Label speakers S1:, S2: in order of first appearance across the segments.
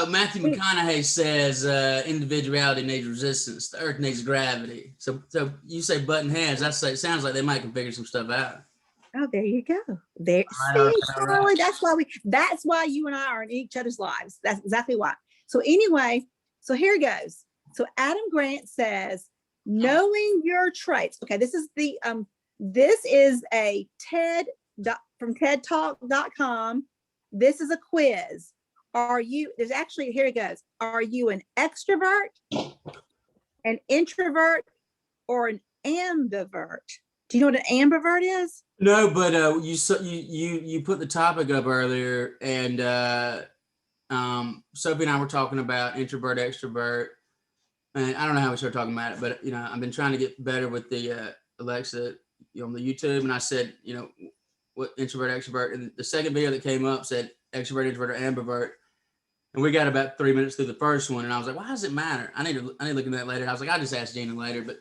S1: Matthew McConaughey says individuality needs resistance. The earth needs gravity. So you say button heads. It sounds like they might can figure some stuff out.
S2: Oh, there you go. There, see, Charlie, that's why you and I are in each other's lives. That's exactly why. So anyway, so here goes. So Adam Grant says, knowing your traits. Okay, this is a TED from TEDTalk.com. This is a quiz. Here it goes. Are you an extrovert, an introvert, or an ambivert? Do you know what an ambivert is?
S1: No, but you put the topic up earlier, and Sophie and I were talking about introvert, extrovert, and I don't know how we started talking about it, but I've been trying to get better with the Alexa on the YouTube, and I said, what introvert, extrovert, and the second video that came up said extrovert, introvert, or ambivert, and we got about 3 minutes through the first one, and I was like, why does it matter? I need to look at that later. I was like, I'll just ask Gina later, but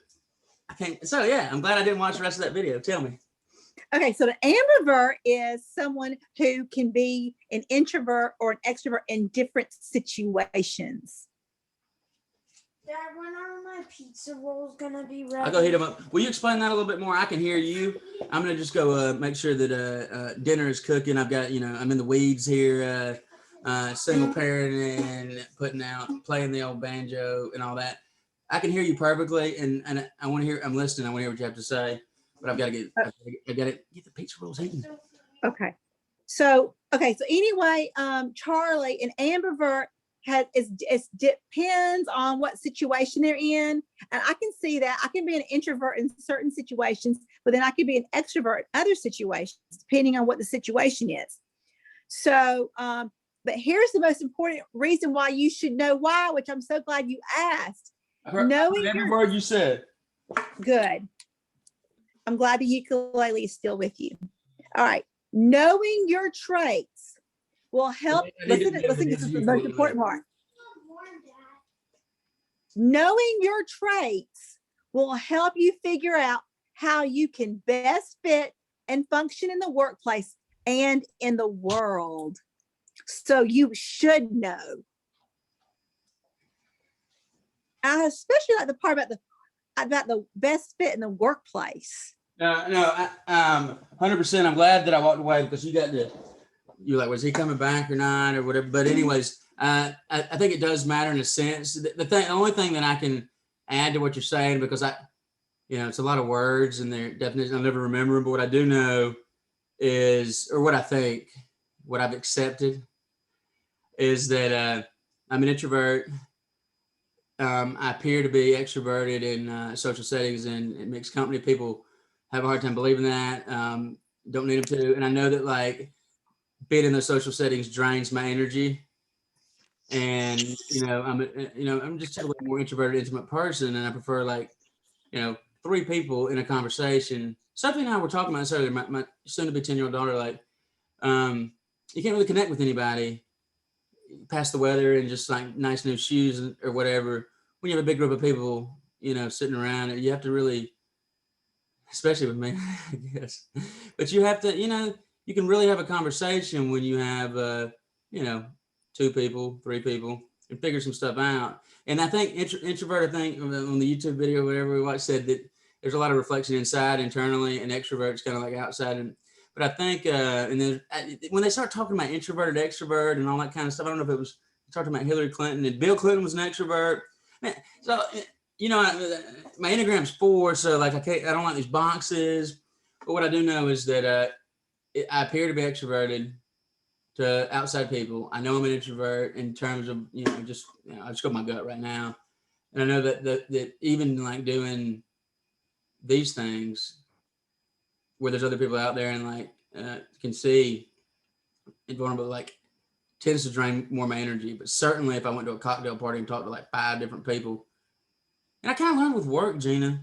S1: I can't. So yeah, I'm glad I didn't watch the rest of that video. Tell me.
S2: Okay, so the ambivert is someone who can be an introvert or an extrovert in different situations.
S3: Dad, when are my pizza rolls gonna be ready?
S1: I'll go heat them up. Will you explain that a little bit more? I can hear you. I'm gonna just go make sure that dinner is cooking. I've got, I'm in the weeds here, single parenting, playing the old banjo and all that. I can hear you perfectly, and I want to hear. I'm listening. I want to hear what you have to say, but I've got to get the pizza rolls eaten.
S2: Okay. So anyway, Charlie, an ambivert it depends on what situation they're in, and I can see that I can be an introvert in certain situations, but then I could be an extrovert in other situations, depending on what the situation is. So, but here's the most important reason why you should know why, which I'm so glad you asked.
S1: Knowing every word you said.
S2: Good. I'm glad the ukulele is still with you. All right. Knowing your traits will help. Listen, this is the most important part. Knowing your traits will help you figure out how you can best fit and function in the workplace and in the world. So you should know. I especially like the part about the best fit in the workplace.
S1: No, 100%. I'm glad that I walked away because you're like, was he coming back or not or whatever? But anyways, I think it does matter in a sense. The only thing that I can add to what you're saying, because it's a lot of words and their definitions I'll never remember them, but what I do know is, or what I think, what I've accepted is that I'm an introvert. I appear to be extroverted in social settings and in mixed company. People have a hard time believing that. Don't need them to. And I know that like being in those social settings drains my energy. And I'm just a little more introverted, intimate person, and I prefer like 3 people in a conversation. Sophie and I were talking about this earlier. My soon-to-be 10-year-old daughter, like, you can't really connect with anybody past the weather and just like nice new shoes or whatever. When you have a big group of people, sitting around, you have to really, especially with me, I guess. But you have to, you can really have a conversation when you have, 2 people, 3 people, and figure some stuff out. And I think introvert, I think on the YouTube video, whatever we watched, said that there's a lot of reflection inside internally, and extrovert's kind of like outside. But I think, and then when they start talking about introverted, extrovert, and all that kind of stuff, I don't know if it was talking about Hillary Clinton, and Bill Clinton was an extrovert. So, my Enneagram's 4, so like I don't like these boxes. But what I do know is that I appear to be extroverted to outside people. I know I'm an introvert in terms of I just go with my gut right now, and I know that even like doing these things where there's other people out there and like can see and vulnerable, like tends to drain more of my energy. But certainly if I went to a cocktail party and talked to like 5 different people, and I kind of learned with work, Gina,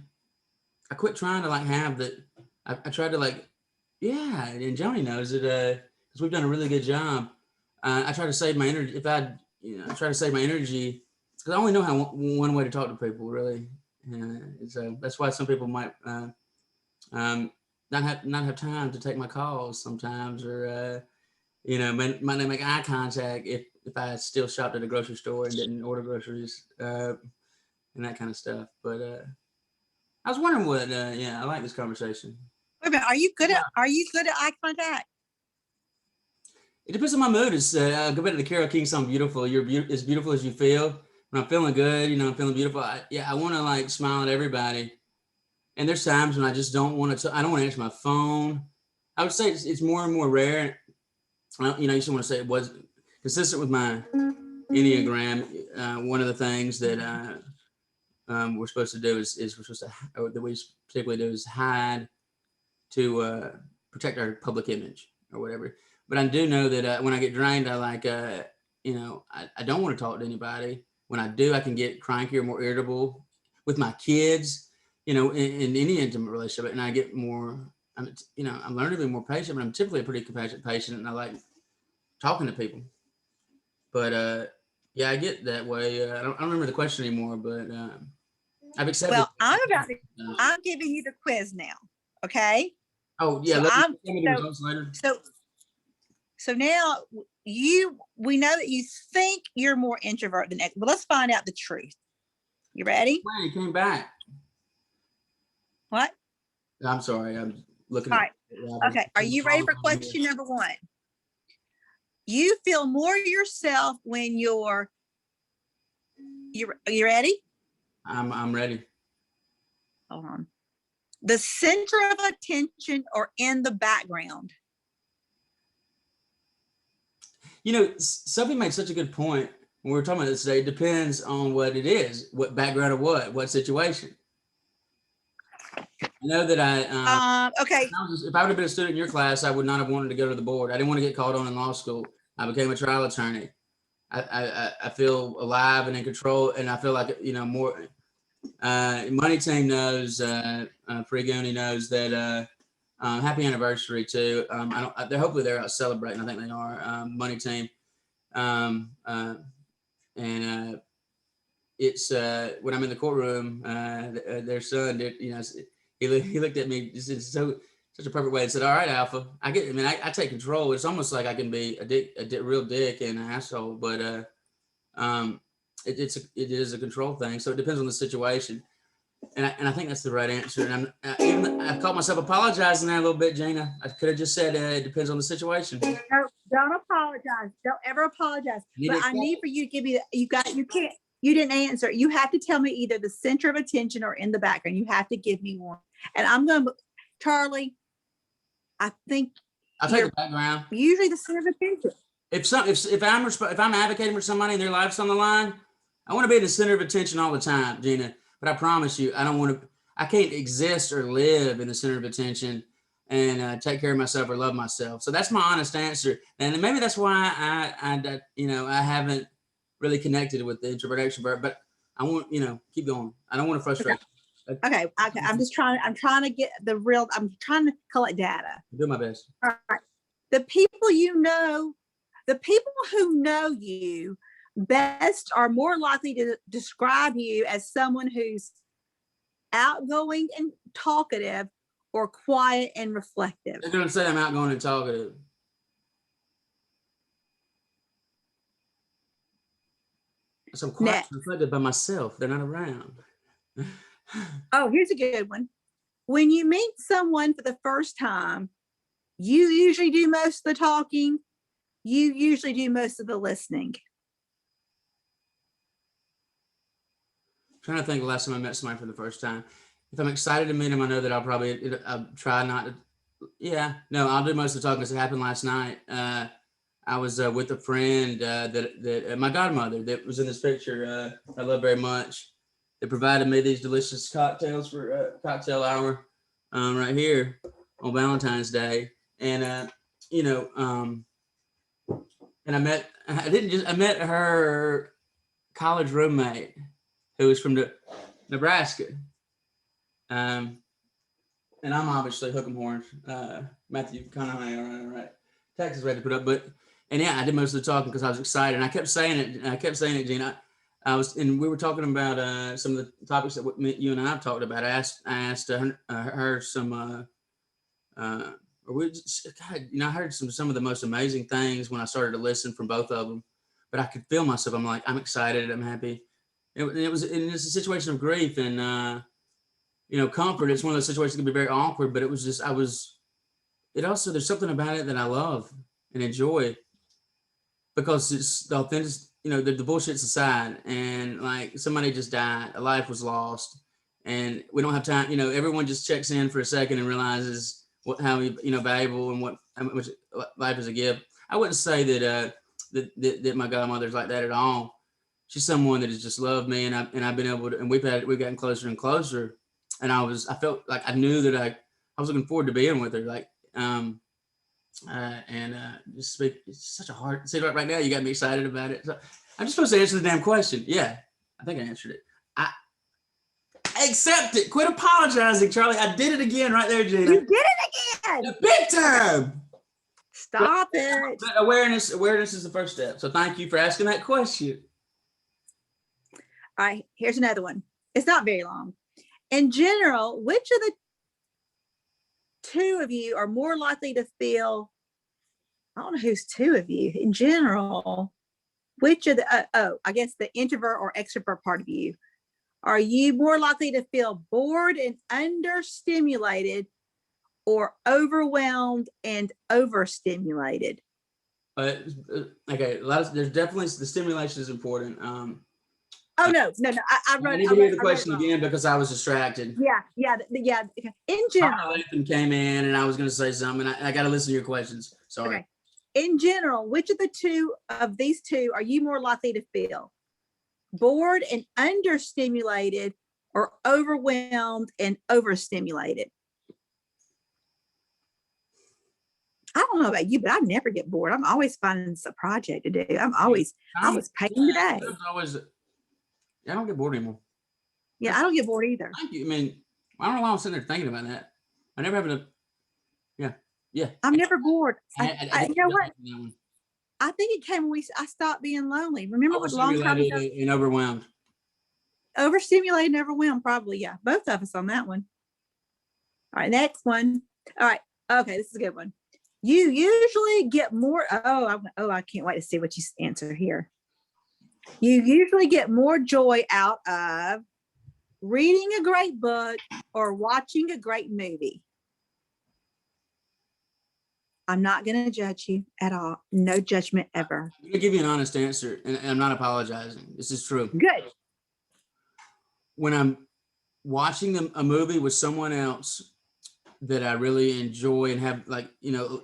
S1: I quit trying to like have that. I tried to like, yeah, and Joni knows it because we've done a really good job. I try to save my energy. If I try to save my energy because I only know how one way to talk to people really. So that's why some people might not have time to take my calls sometimes, or might not make eye contact if if I still shopped at a grocery store and didn't order groceries, and that kind of stuff. But I was wondering what. Yeah, I like this conversation.
S2: Wait a minute, are you good at eye contact?
S1: It depends on my mood. It's go back to the Carole King song "Beautiful." As beautiful as you feel. When I'm feeling good, I'm feeling beautiful. I want to like smile at everybody. And there's times when I just don't want to. I don't want to answer my phone. I would say it's more and more rare. I used to want to say it was consistent with my Enneagram. One of the things that we're supposed to do is we're supposed to, or that we particularly do is hide to protect our public image or whatever. But I do know that when I get drained, I like, I don't want to talk to anybody. When I do, I can get cranky or more irritable with my kids, in any intimate relationship. And I get more, I'm learning to be more patient, but I'm typically a pretty compassionate patient and I like talking to people. But yeah, I get that way. I don't remember the question anymore, but I've accepted.
S2: Well, I'm giving you the quiz now. Okay.
S1: Oh yeah,
S2: So
S1: let me the results later.
S2: So now we know that you think you're more introvert than extrovert, but let's find out the truth. You ready?
S1: Wow, you came back.
S2: What?
S1: I'm sorry, I'm looking.
S2: All right. Okay. Are you ready for question number 1? You feel more yourself when you ready?
S1: I'm ready.
S2: Hold on. The center of attention or in the background?
S1: Sophie made such a good point when we were talking about this today. It depends on what it is, what background of what situation. I know that
S2: okay.
S1: If I would have been a student in your class, I would not have wanted to go to the board. I didn't want to get called on in law school. I became a trial attorney. I feel alive and in control, and I feel like more. Money Team knows. Frigoni knows that. Happy anniversary too. They're hopefully they're out celebrating. I think they are. Money Team. It's when I'm in the courtroom, their son did. He looked at me just in such a perfect way and said, "All right, Alpha, I take control. It's almost like I can be a real dick and an asshole, but it is a control thing. So it depends on the situation." And I think that's the right answer. And I caught myself apologizing there a little bit, Gina. I could have just said it depends on the situation.
S2: No, don't apologize. Don't ever apologize. But I need for you to give me you didn't answer. You have to tell me either the center of attention or in the background. You have to give me one. And I'm going to, Charlie, I think
S1: I'll take the background.
S2: Usually the center of attention.
S1: If I'm advocating for somebody and their life's on the line, I want to be in the center of attention all the time, Gina. But I promise you, I can't exist or live in the center of attention and take care of myself or love myself. So that's my honest answer. And maybe that's why I haven't really connected with the introvert extrovert, but I want, keep going. I don't want to frustrate.
S2: Okay. I'm trying to get I'm trying to collect data.
S1: Do my best.
S2: All right. The people who know you best are more likely to describe you as someone who's outgoing and talkative or quiet and reflective.
S1: They're going to say I'm outgoing and talkative. So I'm quiet and reflective by myself. They're not around.
S2: Oh, here's a good one. When you meet someone for the first time, you usually do most of the talking. You usually do most of the listening.
S1: I'm trying to think the last time I met somebody for the first time. If I'm excited to meet them, I know that I'll try not to. Yeah, no, I'll do most of the talking because it happened last night. I was with a friend that my godmother that was in this picture. I love very much. They provided me these delicious cocktails for cocktail hour right here on Valentine's Day, and and I met her college roommate who was from Nebraska. And I'm obviously hook 'em horns. Matthew McConaughey, all right. Texas ready to put up, and yeah, I did most of the talking because I was excited, and I kept saying it, Gina. And we were talking about some of the topics that you and I have talked about. I asked her some, I heard some of the most amazing things when I started to listen from both of them. but I could feel myself. I'm like, I'm excited. I'm happy. It's a situation of grief and, comfort. It's one of those situations that can be very awkward, but it was just, it also, there's something about it that I love and enjoy because it's the authentic, the bullshit's aside and like somebody just died, a life was lost and we don't have time, everyone just checks in for a second and realizes how valuable and how much life is a gift. I wouldn't say that my godmother's like that at all. She's someone that has just loved me and I've been able to, and we've gotten closer and closer. And I felt like I knew that I was looking forward to being with her. Like, just speak. It's such a hard. See, right now you got me excited about it. So I'm just supposed to answer the damn question. Yeah, I think I answered it. I accept it. Quit apologizing, Charlie. I did it again right there, Gina.
S2: You did it again.
S1: The big time.
S2: Stop it.
S1: But awareness is the first step. So thank you for asking that question.
S2: All right, here's another one. It's not very long. In general, which of the two of you are more likely to feel, I don't know who's two of you, in general, which of the, I guess the introvert or extrovert part of you, are you more likely to feel bored and understimulated or overwhelmed and overstimulated?
S1: Okay, there's definitely, the stimulation is important.
S2: Oh no! I
S1: need to hear the question again because I was distracted.
S2: Yeah. In general,
S1: Latham came in and I was going to say something. And I got to listen to your questions. Sorry.
S2: Okay. In general, which of the two of these two are you more likely to feel? Bored and understimulated or overwhelmed and overstimulated? I don't know about you, but I never get bored. I'm always finding a project to do. I was painting today.
S1: I don't get bored anymore.
S2: Yeah, I don't get bored either.
S1: Thank you. I mean, I don't know why I'm sitting there thinking about that. I never have yeah.
S2: I'm never bored. You know what?
S1: One.
S2: I think it came when I stopped being lonely. Remember what long time ago?
S1: And overwhelmed.
S2: Overstimulated and overwhelmed, probably. Yeah, both of us on that one. All right, next one. All right. Okay, this is a good one. You usually get more. I can't wait to see what you answer here. You usually get more joy out of reading a great book or watching a great movie. I'm not going to judge you at all. No judgment ever.
S1: I'm going to give you an honest answer, and I'm not apologizing. This is true.
S2: Good.
S1: When I'm watching a movie with someone else that I really enjoy and have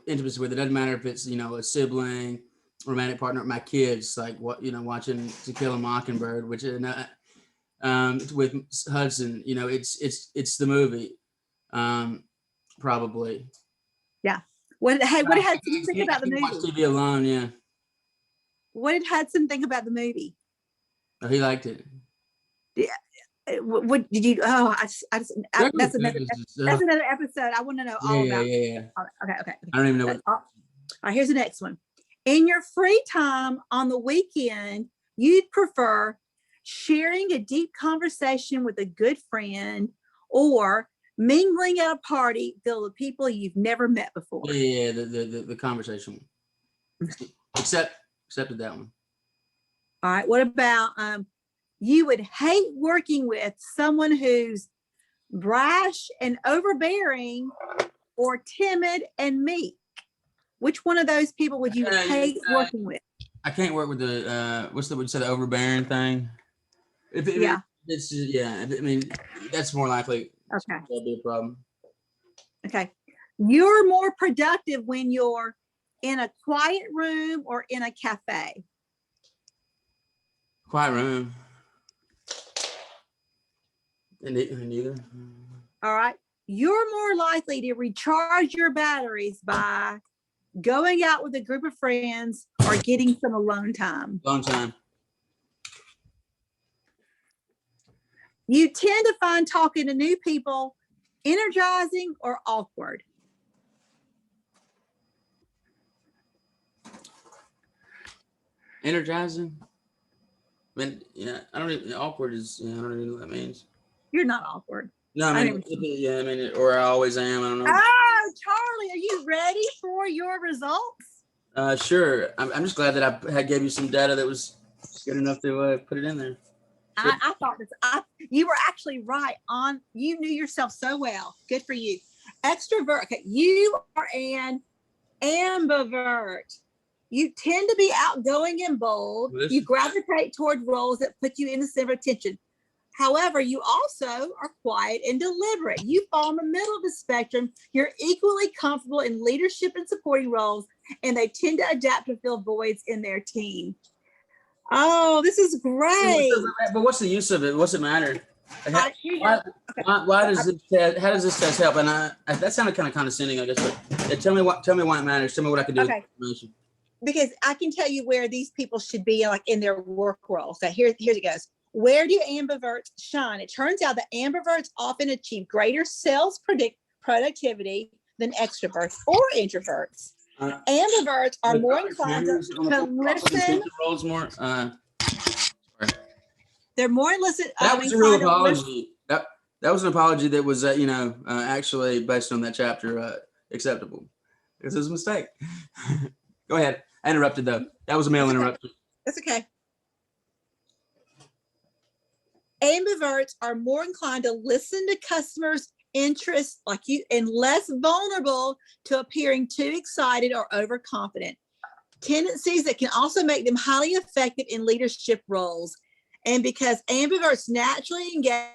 S1: intimacy with, it doesn't matter if it's, a sibling, romantic partner, my kids, like watching To Kill a Mockingbird, which is with Hudson, it's the movie, probably.
S2: Yeah. What did Hudson think about the movie?
S1: Watch TV alone, yeah.
S2: What did Hudson think about the movie?
S1: Oh, he liked it.
S2: Yeah. What did you? Oh, that's another episode. I want to know all about.
S1: Yeah.
S2: Okay.
S1: I don't even know what.
S2: All right, here's the next one. In your free time on the weekend, you'd prefer sharing a deep conversation with a good friend or mingling at a party filled with people you've never met before.
S1: Yeah, the conversation. Accepted that one.
S2: All right. What about you would hate working with someone who's brash and overbearing or timid and meek? Which one of those people would you hate working with?
S1: I can't work with the the overbearing thing. I mean, that's more likely.
S2: Okay.
S1: That'll be a problem.
S2: Okay. You're more productive when you're in a quiet room or in a cafe.
S1: Quiet room. And neither.
S2: All right. You're more likely to recharge your batteries by going out with a group of friends or getting some alone time.
S1: Alone time.
S2: You tend to find talking to new people energizing or awkward.
S1: Energizing. I mean, I don't even, awkward is, I don't even know what that means.
S2: You're not awkward.
S1: No, I mean, or I always am. I don't know.
S2: Oh, Charlie, are you ready for your results?
S1: Sure. I'm just glad that I gave you some data that was good enough to put it in there.
S2: I thought this. You were actually right on. You knew yourself so well. Good for you. Extrovert. Okay, you are an ambivert. You tend to be outgoing and bold. You gravitate toward roles that put you in the center of attention. However, you also are quiet and deliberate. You fall in the middle of the spectrum. You're equally comfortable in leadership and supporting roles, and they tend to adapt to fill voids in their team. Oh, this is great.
S1: But what's the use of it? What's it matter? Why does this test, how does this test help? And that sounded kind of condescending, I guess. But tell me why it matters. Tell me what I can do with information.
S2: Because I can tell you where these people should be, like in their work role. So here it goes. Where do ambiverts shine? It turns out that ambiverts often achieve greater sales productivity than extroverts or introverts. Ambiverts are more inclined to listen. They're more listen.
S1: That was a real apology. That was an apology that was, actually based on that chapter, acceptable. It was a mistake. Go ahead. I interrupted though. That was a mail interruption.
S2: That's okay. Ambiverts are more inclined to listen to customers' interests like you and less vulnerable to appearing too excited or overconfident. Tendencies that can also make them highly effective in leadership roles. And because ambiverts naturally engage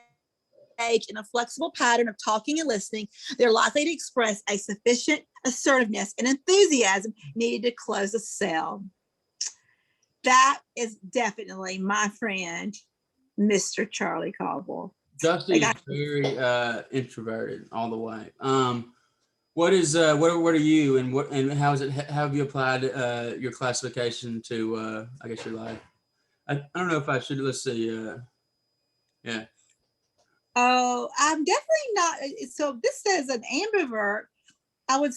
S2: in a flexible pattern of talking and listening, they're likely to express a sufficient assertiveness and enthusiasm needed to close a sale. That is definitely my friend, Mr. Charlie Cauble.
S1: Dusty is very introverted all the way. What are you, and how have you applied your classification to I guess your life? I don't know if I should. Let's see. Yeah.
S2: Oh, I'm definitely not. So this says an ambivert. I would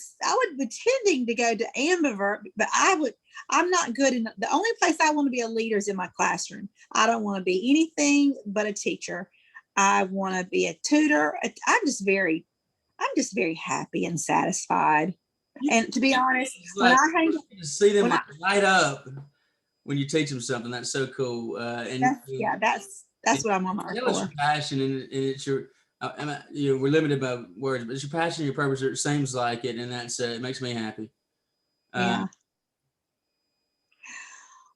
S2: be tending to go to ambivert, but I'm not good in the only place I want to be a leader is in my classroom. I don't want to be anything but a teacher. I want to be a tutor. I'm just very happy and satisfied. And to be honest, when I hang,
S1: see them light up when you teach them something, that's so cool.
S2: That's what I'm on my
S1: for. It's your passion, and it's your. We're limited by words, but it's your passion, your purpose. It seems like it, and that's it makes me happy.
S2: Yeah.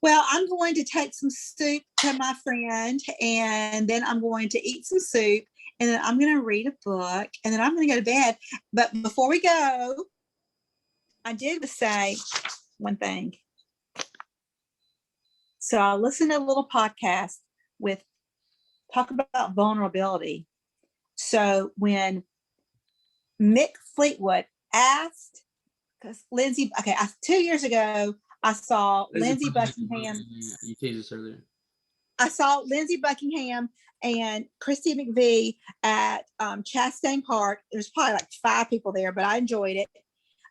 S2: Well, I'm going to take some soup to my friend, and then I'm going to eat some soup, and then I'm going to read a book, and then I'm going to go to bed. But before we go, I did say one thing. So I listened to a little podcast talk about vulnerability. So when Mick Fleetwood asked, because Lindsay, 2 years ago, I saw Lindsay Buckingham.
S1: You teased us earlier.
S2: I saw Lindsay Buckingham and Christy McVie at Chastain Park. There's probably like 5 people there, but I enjoyed it.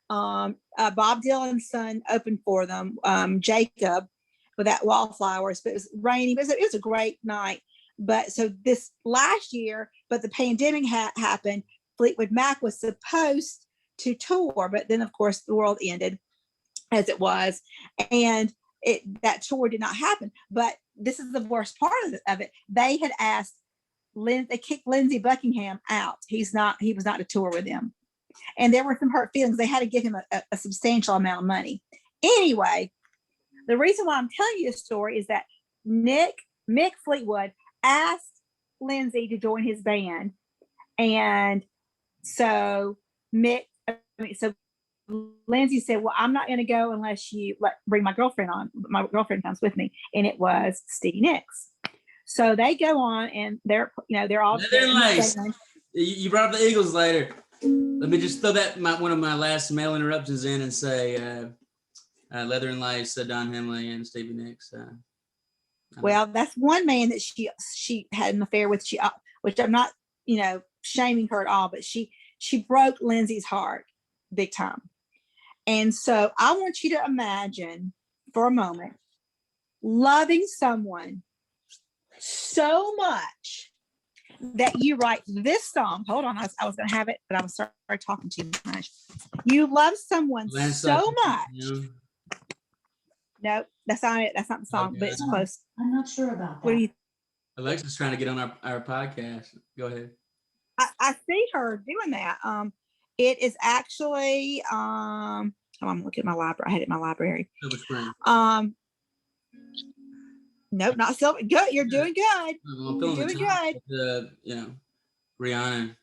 S2: Bob Dylan's son opened for them, Jacob, with that Wallflowers, but it was rainy. It was a great night. But so this last year, but the pandemic happened. Fleetwood Mac was supposed to tour, but then of course the world ended as it was, and that tour did not happen. But this is the worst part of it. They had asked they kicked Lindsay Buckingham out. He was not to tour with them, and there were some hurt feelings. They had to give him a substantial amount of money. Anyway, the reason why I'm telling you this story is that Mick Fleetwood asked Lindsay to join his band, and so Lindsay said, "Well, I'm not going to go unless you bring my girlfriend on. My girlfriend comes with me," and it was Stevie Nicks. So they go on, and they're all.
S1: They're nice. You brought up the Eagles later. Let me just throw one of my last mail interruptions in and say, Leather and Lace, Don Henley, and Stevie Nicks.
S2: Well, that's one man that she had an affair with. Which I'm not, shaming her at all, but she broke Lindsay's heart big time. And so I want you to imagine for a moment loving someone so much that you write this song. Hold on, I was going to have it, but I was started talking too much. You love someone so much No, that's not it. That's not the song, but
S1: Okay.
S2: it's close.
S3: I'm not sure about
S2: What do you?
S1: Alexa's trying to get on our podcast. Go ahead.
S2: I see her doing that. It is actually Oh, I'm looking at my library. I had it in my library.
S1: Silver Spring.
S2: Nope, not Silver. Good, you're doing good.
S1: I'm
S2: You're
S1: feeling
S2: doing
S1: the
S2: good.
S1: you know, Rihanna.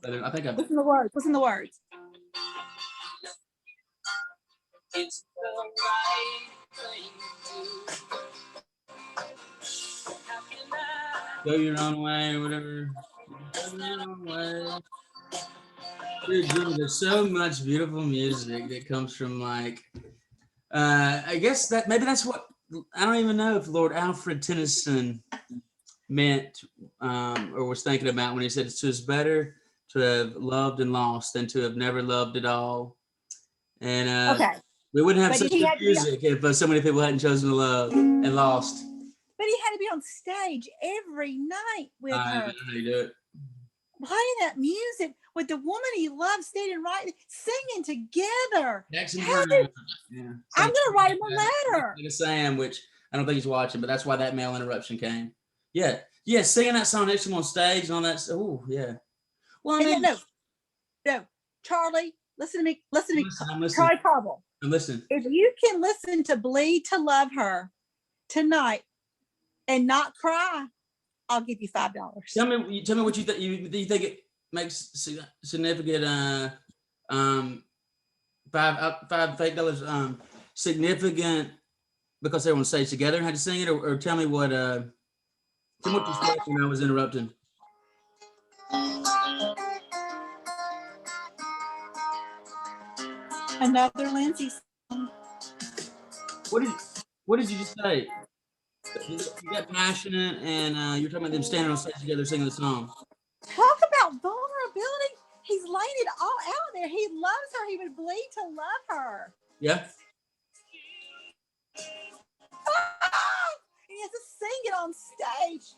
S1: But I think I've.
S2: Listen to the words. Listen to the words.
S1: It's the right thing to go your own way or whatever. Go your own way. Dude, Gina, there's so much beautiful music that comes from like I guess that maybe that's what I don't even know if Lord Alfred Tennyson meant or was thinking about when he said it's just better to have loved and lost than to have never loved at all. And
S2: Okay,
S1: we wouldn't have
S2: but
S1: such
S2: he
S1: good
S2: had to be.
S1: music if so many people hadn't chosen to love and lost.
S2: But he had to be on stage every night with
S1: I
S2: her,
S1: don't know how you do it.
S2: playing that music with the woman he loved, standing right, singing together.
S1: Jackson
S2: How
S1: Brown.
S2: did-
S1: Yeah.
S2: I'm gonna write him a letter.
S1: Like Sam, which I don't think he's watching, but that's why that mail interruption came. Yeah. Yeah, singing that song next to him on stage and all that. Oh, yeah. Well, I mean,
S2: No, Charlie, listen to me. Listen to me.
S1: I'm listening.
S2: Charlie Cauble.
S1: I'm listening.
S2: If you can listen to Bleed to Love Her tonight and not cry, I'll give you $5.
S1: Tell me what you think. You think it makes significant? Five fake dollars. Significant because they were on stage together and had to sing it, or tell me what. Tell me what you said when I was interrupting.
S2: Another Lindsay song.
S1: What did you just say? You got passionate, and you're talking about them standing on stage together singing the song.
S2: Talk about vulnerability. He's laying it all out there. He loves her. He would bleed to love her.
S1: Yeah.
S2: He has to sing it on stage.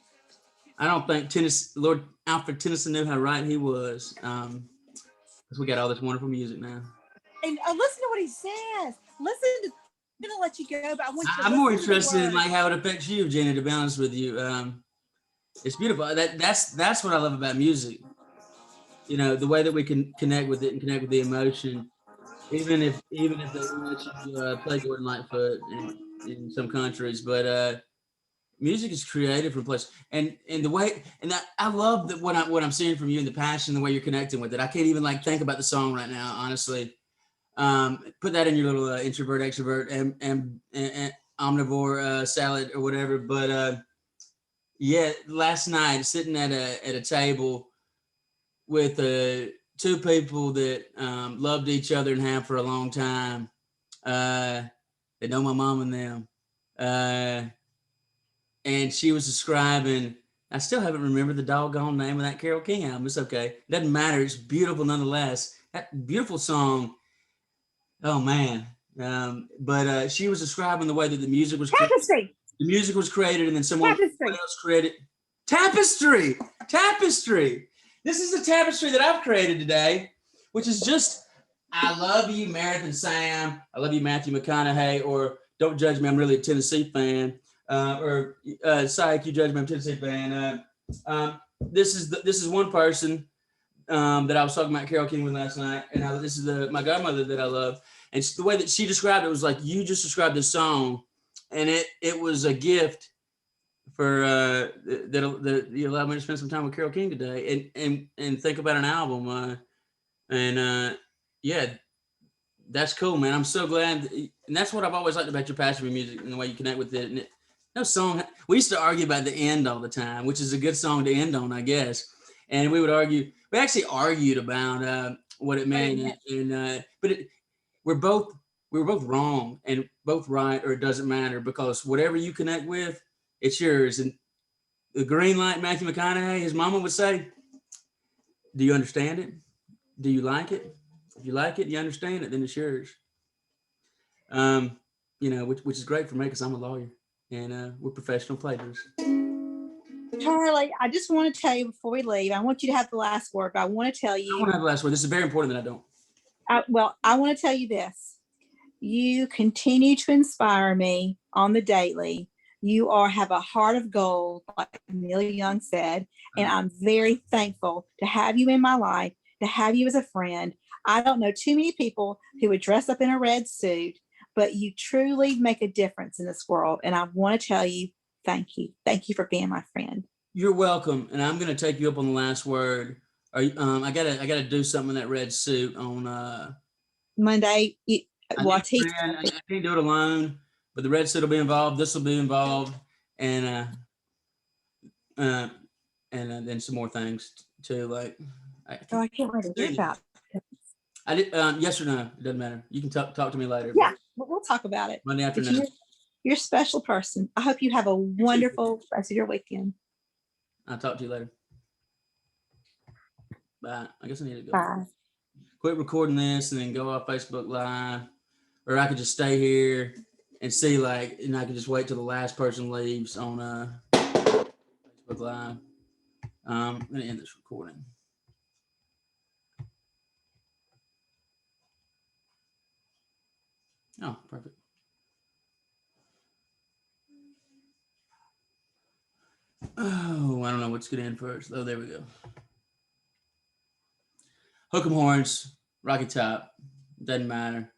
S1: I don't think Lord Alfred Tennyson knew how right he was. Because we got all this wonderful music now.
S2: And listen to what he says. Listen to. I'm gonna let you go, but I want you to
S1: I'm more
S2: listen to the
S1: interested in
S2: words.
S1: like how it affects you, Gina. To be honest with you, it's beautiful. That's what I love about music. You know, the way that we can connect with it and connect with the emotion, even if they don't let you play Gordon Lightfoot in some countries, but music is creative from place, and the way, and I love that what I'm seeing from you and the passion, the way you're connecting with it. I can't even like think about the song right now, honestly. Put that in your little introvert, extrovert, and omnivore salad or whatever. But yeah, last night sitting at a table with two people that loved each other and have for a long time. They know my mom and them. And she was describing, I still haven't remembered the doggone name of that Carole King album. It's okay. It doesn't matter. It's beautiful nonetheless. That beautiful song. Oh man. But she was describing the way that the music was created.
S2: Tapestry.
S1: The music was created and then someone
S2: Tapestry.
S1: else created. Tapestry. This is a tapestry that I've created today, which is just, I love you, Meredith and Sam. I love you, Matthew McConaughey, or don't judge me, I'm really a Tennessee fan. Or Psych, you judge me, I'm a Tennessee fan. This is one person that I was talking about Carole King with last night, and this is my godmother that I love. And the way that she described it was like you just described this song, and it was a gift for that you allowed me to spend some time with Carole King today, and think about an album. Yeah, that's cool, man. I'm so glad, and that's what I've always liked about your passion for music and the way you connect with it. And no song. We used to argue about the end all the time, which is a good song to end on, I guess. And we would argue. We actually argued about what it meant, but we were both wrong and both right, or it doesn't matter, because whatever you connect with, it's yours. And the green light, Matthew McConaughey, his mama would say, "Do you understand it? Do you like it? If you like it, you understand it, then it's yours." Which is great for me because I'm a lawyer and we're professional plagiarists.
S2: Charlie, I just want to tell you before we leave, I want you to have the last word, but I want to tell you.
S1: I want to have the last word. This is very important that I don't.
S2: I want to tell you this. You continue to inspire me on the daily. You have a heart of gold, like Neil Young said, and I'm very thankful to have you in my life, to have you as a friend. I don't know too many people who would dress up in a red suit, but you truly make a difference in this world. And I want to tell you, thank you. Thank you for being my friend.
S1: You're welcome. And I'm going to take you up on the last word. Are you, I gotta do something in that red suit on,
S2: Monday,
S1: I can't do it alone, but the red suit will be involved. This will be involved, and then some more things too. Like,
S2: I can't wait to hear about it.
S1: I did. Yes or no? It doesn't matter. You can talk to me later.
S2: Yeah, we'll talk about it.
S1: Monday afternoon.
S2: You're a special person. I hope you have a wonderful rest of your weekend.
S1: I'll talk to you later. Bye. I guess I need to go.
S2: Bye.
S1: Quit recording this and then go off Facebook Live, or I could just stay here and see, like, and I could just wait till the last person leaves on Facebook Live. I'm gonna end this recording. Oh, perfect. Oh, I don't know what's gonna end first. Oh, there we go. Hook 'em horns, rocky top, doesn't matter.